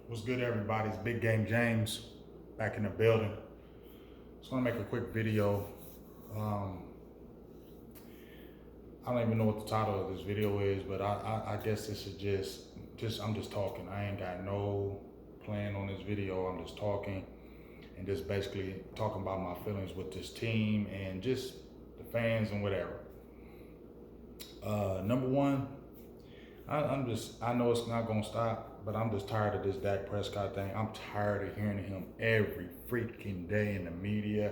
What's good, everybody? It's Big Game James back in the building. Just gonna make a quick video. Um, I don't even know what the title of this video is, but I guess this is just I'm just talking. I ain't got no plan on this video. I'm just talking and just basically talking about my feelings with this team and just the fans and whatever. Number one, I know it's not gonna stop, but I'm just tired of this Dak Prescott thing. I'm tired of hearing him every freaking day in the media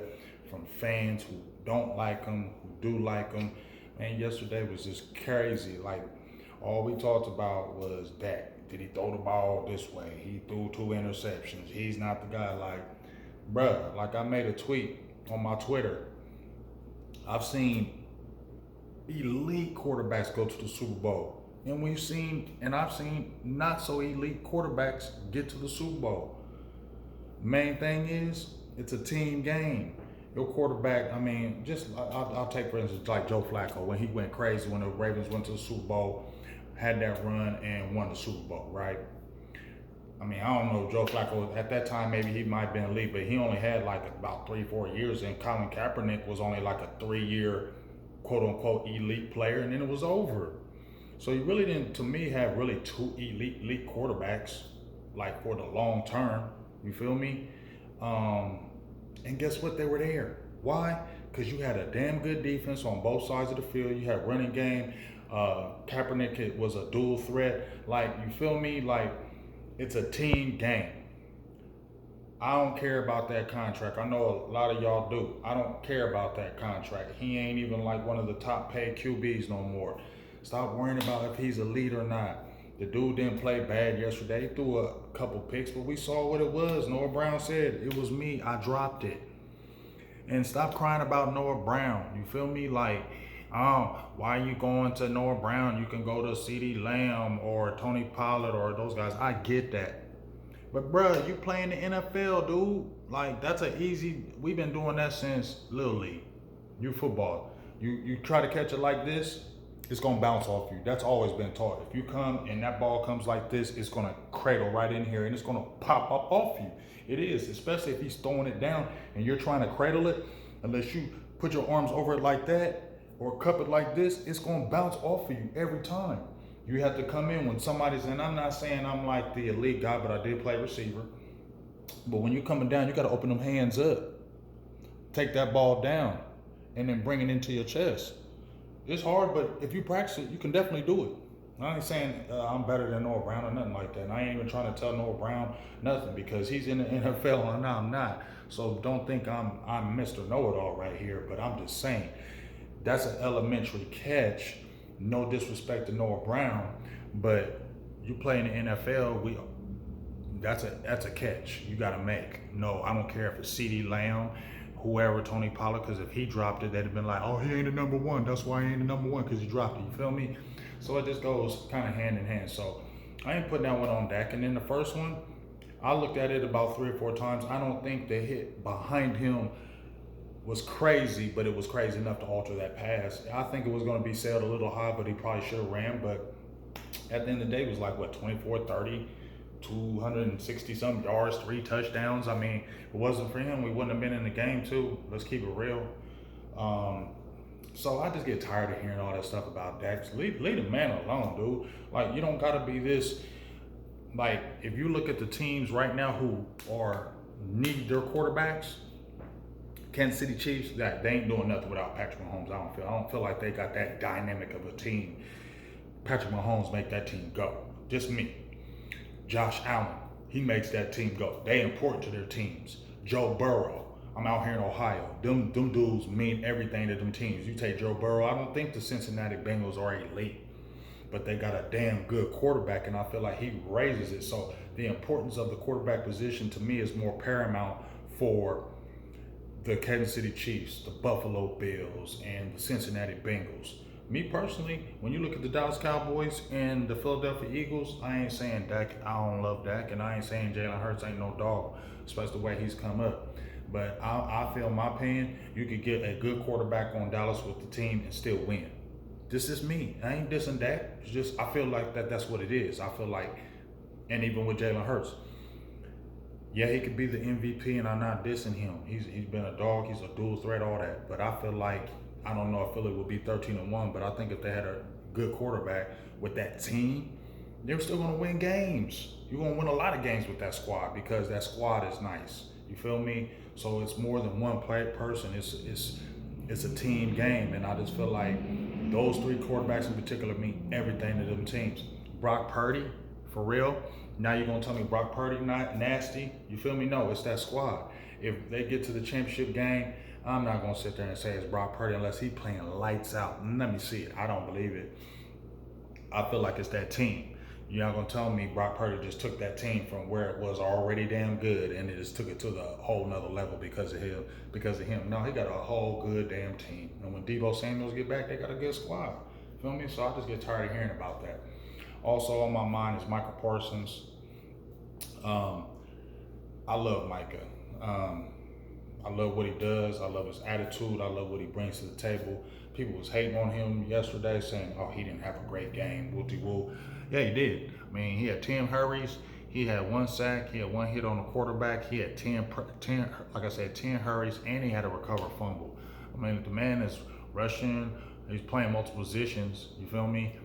from fans who don't like him, who do like him. Man, yesterday was just crazy. Like, all we talked about was Dak. Did he throw the ball this way? He threw 2 interceptions. He's not the guy. Like, bruh, like I made a tweet on my Twitter. I've seen elite quarterbacks go to the Super Bowl. And I've seen not so elite quarterbacks get to the Super Bowl. Main thing is, it's a team game. Your quarterback, I'll take for instance like Joe Flacco when he went crazy when the Ravens went to the Super Bowl, had that run and won the Super Bowl, right? I don't know, Joe Flacco at that time, maybe he might have been elite, but he only had like about 3-4 years, and Colin Kaepernick was only like a 3-year quote unquote elite player, and then it was over. So you really didn't, to me, have really two elite quarterbacks, like for the long term. You feel me? And guess what? They were there. Why? Because you had a damn good defense on both sides of the field. You had running game. Kaepernick was a dual threat. Like, you feel me? Like, it's a team game. I don't care about that contract. I know a lot of y'all do. I don't care about that contract. He ain't even like one of the top paid QBs no more. Stop worrying about if he's elite or not. The dude didn't play bad yesterday. He threw a couple picks, but we saw what it was. Noah Brown said, it was me. I dropped it. And stop crying about Noah Brown. You feel me? Like, why are you going to Noah Brown? You can go to CeeDee Lamb or Tony Pollard or those guys. I get that. But bruh, you playing the NFL, dude. Like, that's we've been doing that since Little League. You football. You try to catch it like this, it's gonna bounce off you. That's always been taught. If you come and that ball comes like this, it's gonna cradle right in here and it's gonna pop up off you. It is, especially if he's throwing it down and you're trying to cradle it. Unless you put your arms over it like that or cup it like this, it's gonna bounce off of you every time. You have to come in when somebody's, and I'm not saying I'm like the elite guy, but I did play receiver. But when you're coming down, you gotta open them hands up. Take that ball down and then bring it into your chest. It's hard, but if you practice it, you can definitely do it. I ain't saying I'm better than Noah Brown or nothing like that. And I ain't even trying to tell Noah Brown nothing because he's in the NFL and I'm not. So don't think I'm Mr. Know-It-All right here. But I'm just saying that's an elementary catch. No disrespect to Noah Brown, but you play in the NFL, that's a catch you got to make. No, I don't care if it's CeeDee Lamb, whoever, Tony Pollard, because if he dropped it, they'd have been like, oh, he ain't the number one. That's why he ain't the number one, because he dropped it. You feel me? So it just goes kind of hand in hand. So I ain't putting that one on Dak. And then the first one, I looked at it about 3 or 4 times. I don't think the hit behind him was crazy, but it was crazy enough to alter that pass. I think it was going to be sailed a little high, but he probably should have ran. But at the end of the day, it was like, 24, 30, 260 some yards, 3 touchdowns. If it wasn't for him, we wouldn't have been in the game too. Let's keep it real. So I just get tired of hearing all that stuff about Dak. Leave the man alone, dude. Like, you don't gotta be this. Like, if you look at the teams right now who need their quarterbacks, Kansas City Chiefs, that they ain't doing nothing without Patrick Mahomes. I don't feel like they got that dynamic of a team. Patrick Mahomes make that team go. Just me. Josh Allen, he makes that team go. They important to their teams. Joe Burrow, I'm out here in Ohio. Them dudes mean everything to them teams. You take Joe Burrow, I don't think the Cincinnati Bengals are elite, but they got a damn good quarterback, and I feel like he raises it. So the importance of the quarterback position to me is more paramount for the Kansas City Chiefs, the Buffalo Bills, and the Cincinnati Bengals. Me personally, when you look at the Dallas Cowboys and the Philadelphia Eagles, I ain't saying Dak, I don't love Dak, and I ain't saying Jalen Hurts ain't no dog, especially the way he's come up. But I feel, in my opinion, you could get a good quarterback on Dallas with the team and still win. This is me. I ain't dissing Dak. It's just, I feel like that's what it is. I feel like, and even with Jalen Hurts, Yeah, he could be the MVP, and I'm not dissing him. He's been a dog. He's a dual threat, all that. But I feel like I don't know if Philly would be 13-1, but I think if they had a good quarterback with that team, they're still gonna win games. You're gonna win a lot of games with that squad because that squad is nice. You feel me? So it's more than one person. It's a team game, and I just feel like those three quarterbacks in particular mean everything to them teams. Brock Purdy, for real. Now you're gonna tell me Brock Purdy not nasty? You feel me? No, it's that squad. If they get to the championship game, I'm not gonna sit there and say it's Brock Purdy unless he playing lights out. Let me see it. I don't believe it. I feel like it's that team. You're not gonna tell me Brock Purdy just took that team from where it was already damn good and it just took it to the whole nother level because of him. No, he got a whole good damn team. And when Deebo Samuels get back, they got a good squad. Feel me? So I just get tired of hearing about that. Also on my mind is Micah Parsons. I love Micah. I love what he does. I love his attitude. I love what he brings to the table. People was hating on him yesterday saying, oh, he didn't have a great game. Woo-de-woo. Yeah, he did. I mean, he had 10 hurries. He had 1 sack. He had 1 hit on the quarterback. He had 10 hurries, and he had a recover fumble. I mean, the man is rushing. He's playing multiple positions. You feel me?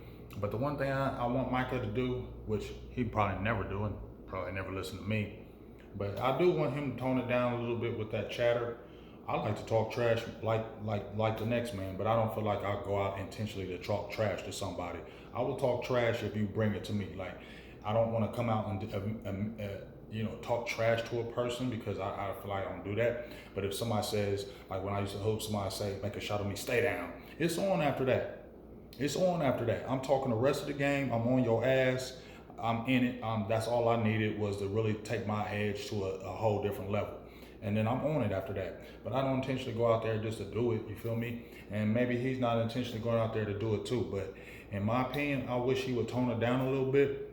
But the one thing I want Micah to do, which he probably never do, and probably never listen to me, but I do want him to tone it down a little bit with that chatter. I like to talk trash like the next man, but I don't feel like I'll go out intentionally to talk trash to somebody. I will talk trash if you bring it to me. Like, I don't want to come out and talk trash to a person because I feel like I don't do that. But if somebody says, like when I used to hope somebody say, make a shot at me, stay down. It's on after that. It's on after that. I'm talking the rest of the game. I'm on your ass. I'm in it. That's all I needed was to really take my edge to a whole different level. And then I'm on it after that. But I don't intentionally go out there just to do it, you feel me? And maybe he's not intentionally going out there to do it too. But in my opinion, I wish he would tone it down a little bit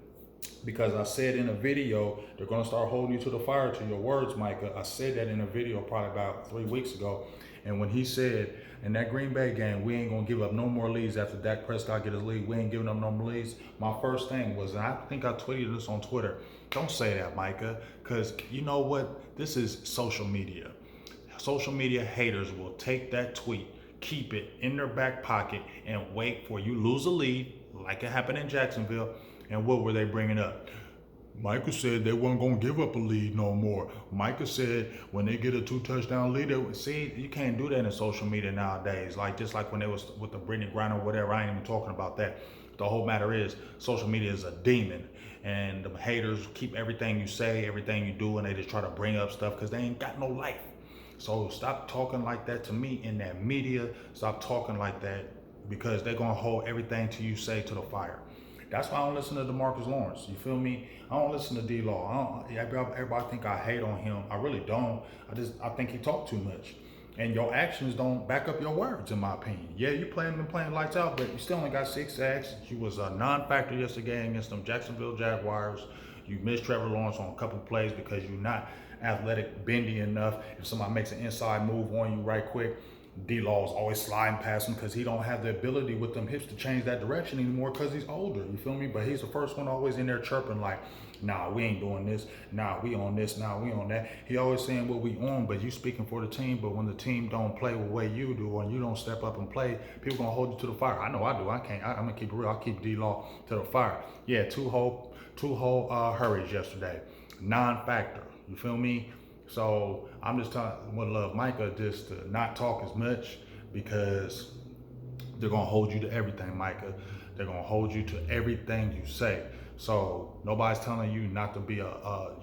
because I said in a video, they're going to start holding you to the fire to your words, Micah. I said that in a video probably about 3 weeks ago. And when he said, in that Green Bay game, we ain't going to give up no more leads after Dak Prescott get his lead. We ain't giving up no more leads. My first thing was, and I think I tweeted this on Twitter, don't say that, Micah, because you know what? This is social media. Social media haters will take that tweet, keep it in their back pocket, and wait for you lose a lead, like it happened in Jacksonville. And what were they bringing up? Micah said they weren't going to give up a lead no more. Micah said when they get a 2-touchdown lead, see, you can't do that in social media nowadays. Like just like when they was with the Brittany Griner or whatever, I ain't even talking about that. The whole matter is social media is a demon. And the haters keep everything you say, everything you do, and they just try to bring up stuff because they ain't got no life. So stop talking like that to me in that media. Stop talking like that because they're going to hold everything to you say to the fire. That's why I don't listen to DeMarcus Lawrence. You feel me? I don't listen to D-Law. Everybody think I hate on him. I really don't. I think he talk too much. And your actions don't back up your words, in my opinion. Yeah, you been playing lights out, but you still only got 6 sacks. You was a non-factor yesterday against them Jacksonville Jaguars. You missed Trevor Lawrence on a couple plays because you're not athletic, bendy enough. If somebody makes an inside move on you right quick, D-Law is always sliding past him because he don't have the ability with them hips to change that direction anymore because he's older, you feel me? But he's the first one always in there chirping like, nah, we ain't doing this. Nah, we on this. Nah, we on that. He always saying what we on, but you speaking for the team. But when the team don't play the way you do and you don't step up and play, people gonna hold you to the fire. I know I do. I can't. I'm gonna keep it real. I'll keep D-Law to the fire. Yeah, two whole hurries yesterday. Non-factor. You feel me? So I'm just telling one love Micah just to not talk as much because they're gonna hold you to everything, Micah. They're gonna hold you to everything you say. So nobody's telling you not to be that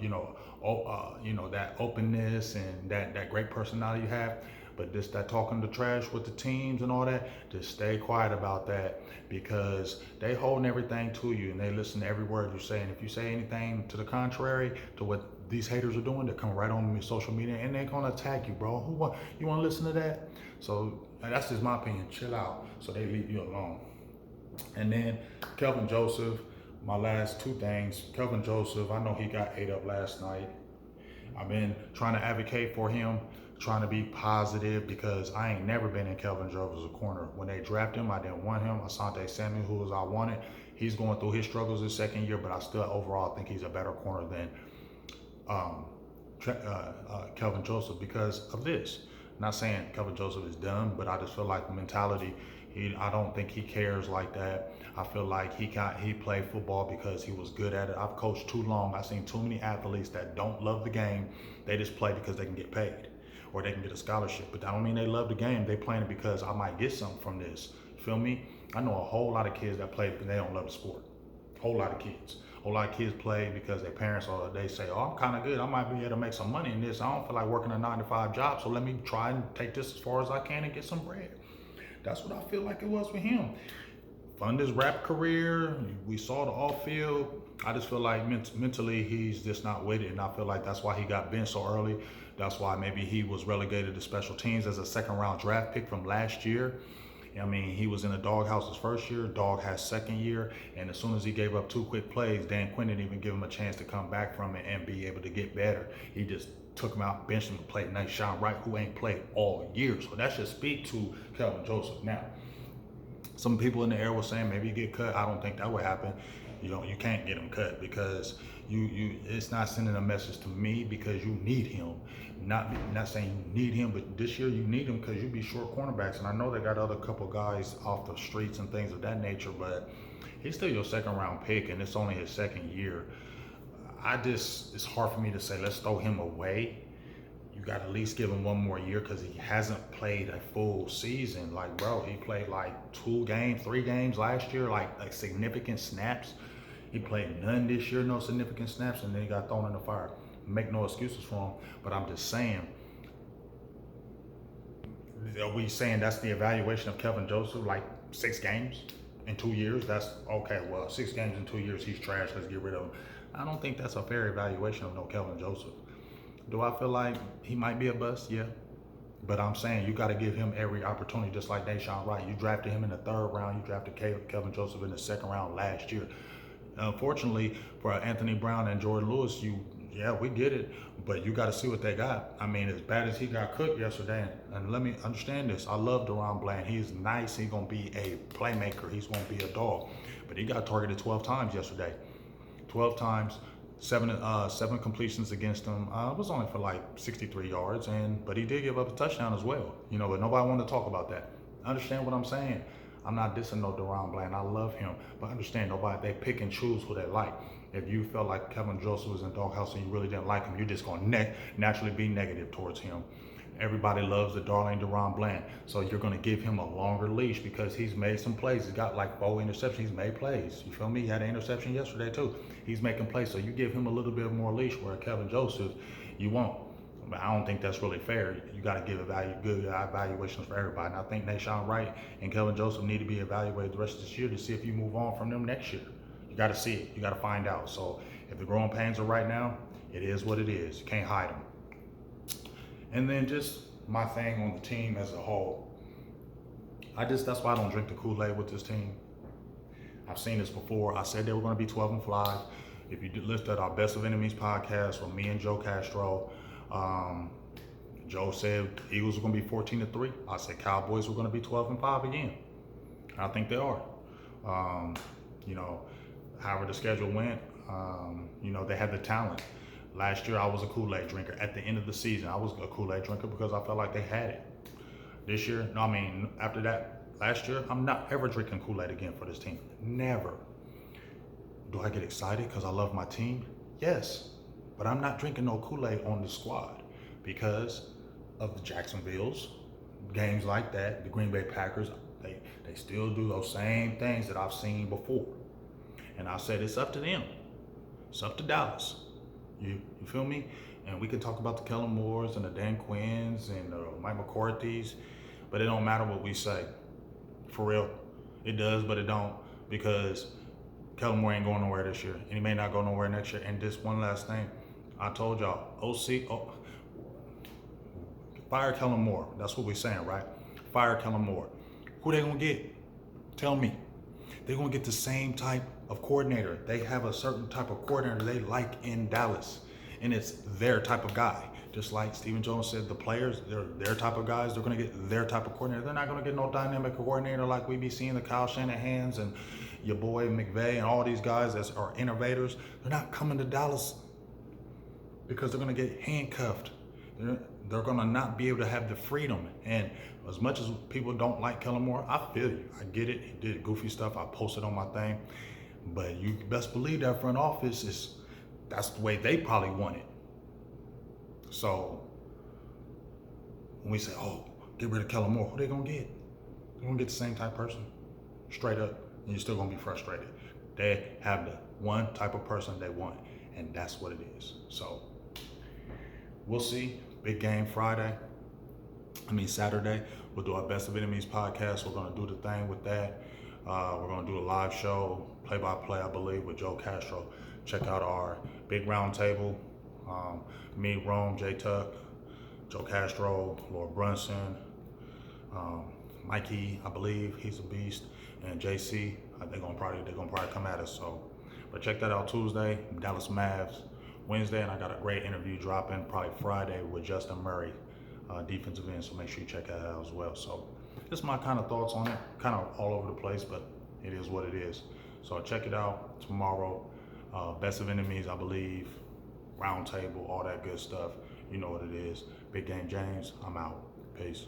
openness and that great personality you have. But just that talking the trash with the teams and all that, just stay quiet about that because they holding everything to you and they listen to every word you say. And if you say anything to the contrary to what these haters are doing, they come right on social media and they're gonna attack you, bro. You wanna listen to that? So that's just my opinion. Chill out so they leave you alone. And then Kelvin Joseph, my last 2 things. Kelvin Joseph, I know he got ate up last night. I've been trying to advocate for him, trying to be positive because I ain't never been in Kelvin Joseph's corner. When they drafted him, I didn't want him. Asante Samuel, who was I wanted, he's going through his struggles his second year, but I still overall think he's a better corner than Kelvin Joseph because of this. Not saying Kelvin Joseph is done, but I just feel like the mentality. I don't think he cares like that. I feel like he played football because he was good at it. I've coached too long. I've seen too many athletes that don't love the game. They just play because they can get paid or they can get a scholarship. But that don't mean they love the game. They playing it because I might get something from this. You feel me? I know a whole lot of kids that play because they don't love the sport. Whole lot of kids. Whole lot of kids play because their parents or they say, oh, I'm kind of good. I might be able to make some money in this. I don't feel like working a 9-to-5 job, so let me try and take this as far as I can and get some bread. That's what I feel like it was with him. Fund his rap career. We saw the off field. I just feel like mentally he's just not with it, and I feel like that's why he got benched so early. That's why maybe he was relegated to special teams as a second-round draft pick from last year. I mean, he was in the doghouse his first year, dog has second year, and as soon as he gave up 2 quick plays, Dan Quinn didn't even give him a chance to come back from it and be able to get better. He just took him out, benched him, and played nice Sean Wright, who ain't played all year. So that should speak to Kelvin Joseph. Now, some people in the air were saying maybe he get cut. I don't think that would happen. You can't get him cut because it's not sending a message to me because you need him. Not saying you need him, but this year you need him because you be short cornerbacks. And I know they got other couple guys off the streets and things of that nature, but he's still your second-round pick, and it's only his second year. It's hard for me to say let's throw him away. You got to at least give him one more year because he hasn't played a full season. Like, bro, he played like 3 games last year, like significant snaps. He played none this year, no significant snaps, and then he got thrown in the fire. Make no excuses for him, but I'm just saying, are we saying that's the evaluation of Kelvin Joseph, like 6 games in 2 years? That's okay, well, 6 games in 2 years, he's trash, let's get rid of him. I don't think that's a fair evaluation of no Kelvin Joseph. Do I feel like he might be a bust? Yeah. But I'm saying you got to give him every opportunity, just like Deshaun Wright. You drafted him in the 3rd round. You drafted Kelvin Joseph in the 2nd round last year. Unfortunately, for Anthony Brown and Jordan Lewis, we get it, but you got to see what they got. I mean, as bad as he got cooked yesterday, and let me understand this, I love DaRon Bland. He's nice. He's going to be a playmaker. He's going to be a dog. But he got targeted 12 times yesterday. 12 times, 7 completions against him. It was only for like 63 yards, but he did give up a touchdown as well. But nobody wanted to talk about that. Understand what I'm saying? I'm not dissing no DaRon Bland. I love him, but understand they pick and choose who they like. If you felt like Kelvin Joseph was in doghouse and you really didn't like him, you're just going to naturally be negative towards him. Everybody loves the darling DaRon Bland, so you're going to give him a longer leash because he's made some plays. He's got like 4 interceptions. He's made plays. You feel me? He had an interception yesterday too. He's making plays, so you give him a little bit more leash where Kelvin Joseph, you won't. But I don't think that's really fair. You got to give good evaluations for everybody. And I think Deshaun Wright and Kelvin Joseph need to be evaluated the rest of this year to see if you move on from them next year. You got to see it. You got to find out. So if the growing pains are right now, it is what it is. You can't hide them. And then just my thing on the team as a whole. That's why I don't drink the Kool-Aid with this team. I've seen this before. I said they were going to be 12-5. If you list at our Best of Enemies podcast with me and Joe Castro, Joe said Eagles were going to be 14-3. I said Cowboys were going to be 12-5 again. I think they are. However the schedule went, they had the talent. Last year I was a Kool-Aid drinker. At the end of the season, I was a Kool-Aid drinker because I felt like they had it. This year, after that, last year, I'm not ever drinking Kool-Aid again for this team. Never. Do I get excited because I love my team? Yes. But I'm not drinking no Kool-Aid on the squad because of the Jacksonville's games like that. The Green Bay Packers, they still do those same things that I've seen before. And I said it's up to them. It's up to Dallas. You feel me? And we can talk about the Kellen Moores and the Dan Quinns and the Mike McCarthy's, but it don't matter what we say. For real. It does, but it don't, because Kellen Moore ain't going nowhere this year, and he may not go nowhere next year. And just one last thing. I told y'all, fire Kellen Moore. That's what we're saying, right? Fire Kellen Moore. Who they gonna get? Tell me. They're gonna get the same type of coordinator. They have a certain type of coordinator they like in Dallas, and it's their type of guy. Just like Stephen Jones said, the players, they're their type of guys. They're gonna get their type of coordinator. They're not gonna get no dynamic coordinator like we be seeing the Kyle Shanahan's and your boy McVay and all these guys that are innovators. They're not coming to Dallas. because they're gonna get handcuffed. They're gonna not be able to have the freedom. And as much as people don't like Kellen Moore, I feel you. I get it. He did goofy stuff. I posted on my thing. But you best believe that front office that's the way they probably want it. So when we say, oh, get rid of Kellen Moore, who they gonna get? They're gonna get the same type of person, straight up, and you're still gonna be frustrated. They have the one type of person they want, and that's what it is. So we'll see. Big game Saturday. We'll do our Best of Enemies podcast. We're gonna do the thing with that. We're gonna do a live show, play-by-play, I believe, with Joe Castro. Check out our big round table. Me, Rome, J Tuck, Joe Castro, Lord Brunson, Mikey, I believe he's a beast, and JC. They're gonna probably come at us. So, but check that out Tuesday, Dallas Mavs. Wednesday, and I got a great interview dropping probably Friday with Justin Murray, defensive end. So make sure you check that out as well. So just my kind of thoughts on it, kind of all over the place, but it is what it is. So check it out tomorrow. Best of Enemies, I believe, round table, all that good stuff. You know what it is. Big Game James, I'm out. Peace.